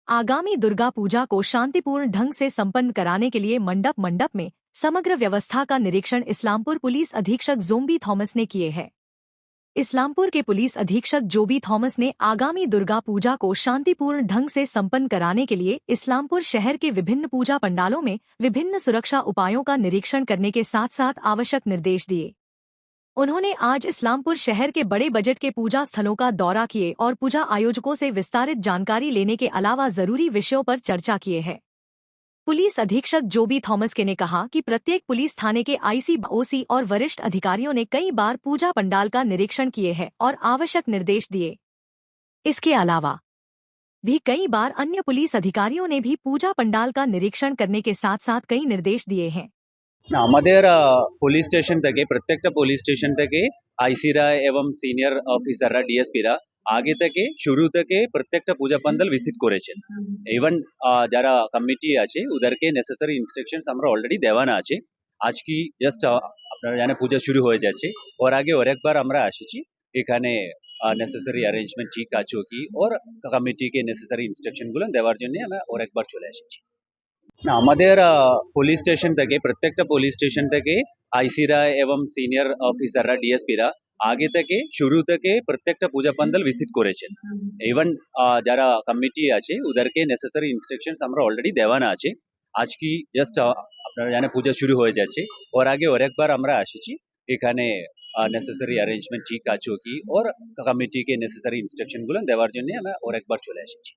आगामी दुर्गा पूजा को शांतिपूर्ण ढंग से संपन्न कराने के लिए मंडप में समग्र व्यवस्था का निरीक्षण इस्लामपुर पुलिस अधीक्षक जोम्बी थॉमस ने किए हैं। इस्लामपुर के पुलिस अधीक्षक जोबी थॉमस ने आगामी दुर्गा पूजा को शांतिपूर्ण ढंग से संपन्न कराने के लिए इस्लामपुर शहर के विभिन्न पूजा पंडालों में विभिन्न सुरक्षा उपायों का निरीक्षण करने के साथ साथ आवश्यक निर्देश दिए। उन्होंने आज इस्लामपुर शहर के बड़े बजट के पूजा स्थलों का दौरा किए और पूजा आयोजकों से विस्तारित जानकारी लेने के अलावा जरूरी विषयों पर चर्चा किए हैं। पुलिस अधीक्षक जोबी थॉमस के ने कहा कि प्रत्येक पुलिस थाने के आईसी, ओसी और वरिष्ठ अधिकारियों ने कई बार पूजा पंडाल का निरीक्षण किए हैं और आवश्यक निर्देश दिए। इसके अलावा भी कई बार अन्य पुलिस अधिकारियों ने भी पूजा पंडाल का निरीक्षण करने के साथ साथ कई निर्देश दिए हैं। আমাদের পুলিশ স্টেশন থেকে প্রত্যেকটা পুলিশ স্টেশন থেকে আইসিরা এবং সিনিয়র অফিসাররা ডিএসপিরা আগে থেকে শুরু থেকে প্রত্যেকটা পূজা পান্ডাল ভিজিট করেছেন। ইভেন যারা কমিটি আছে ওদেরকে নেসেসারি ইনস্ট্রাকশনস আমরা অলরেডি দেওয়ানো আছে। আজ কি জাস্ট আপনারা জানেন পূজা শুরু হয়ে যাচ্ছে, ওর আগে ওর একবার আমরা এসেছি এখানে নেসেসারি অ্যারেঞ্জমেন্ট ঠিক আছে কি ওর কমিটিকে নেসেসারি ইনস্ট্রাকশনগুলো দেওয়ার জন্য আমরা ওর একবার চলে এসেছি। না, আমাদের পুলিশ স্টেশন থেকে প্রত্যেকটা পুলিশ স্টেশন থেকে আইসিরা এবং সিনিয়র অফিসাররা ডিএসপিরা আগে থেকে শুরু থেকে প্রত্যেকটা পূজা পান্ডাল ভিজিট করেছেন। ইভেন যারা কমিটি আছে ওদেরকে নেসেসারি ইনস্ট্রাকশনস আমরা অলরেডি দেওয়ানো আছে। আজ কি জাস্ট আপনারা জানেন পূজা শুরু হয়ে যাচ্ছে, ওর আগে ওর একবার আমরা এসেছি এখানে নেসেসারি অ্যারেঞ্জমেন্ট ঠিক আছে কি ওর কমিটিকে নেসেসারি ইনস্ট্রাকশনগুলো দেওয়ার জন্য আমরা ওর একবার চলে এসেছি।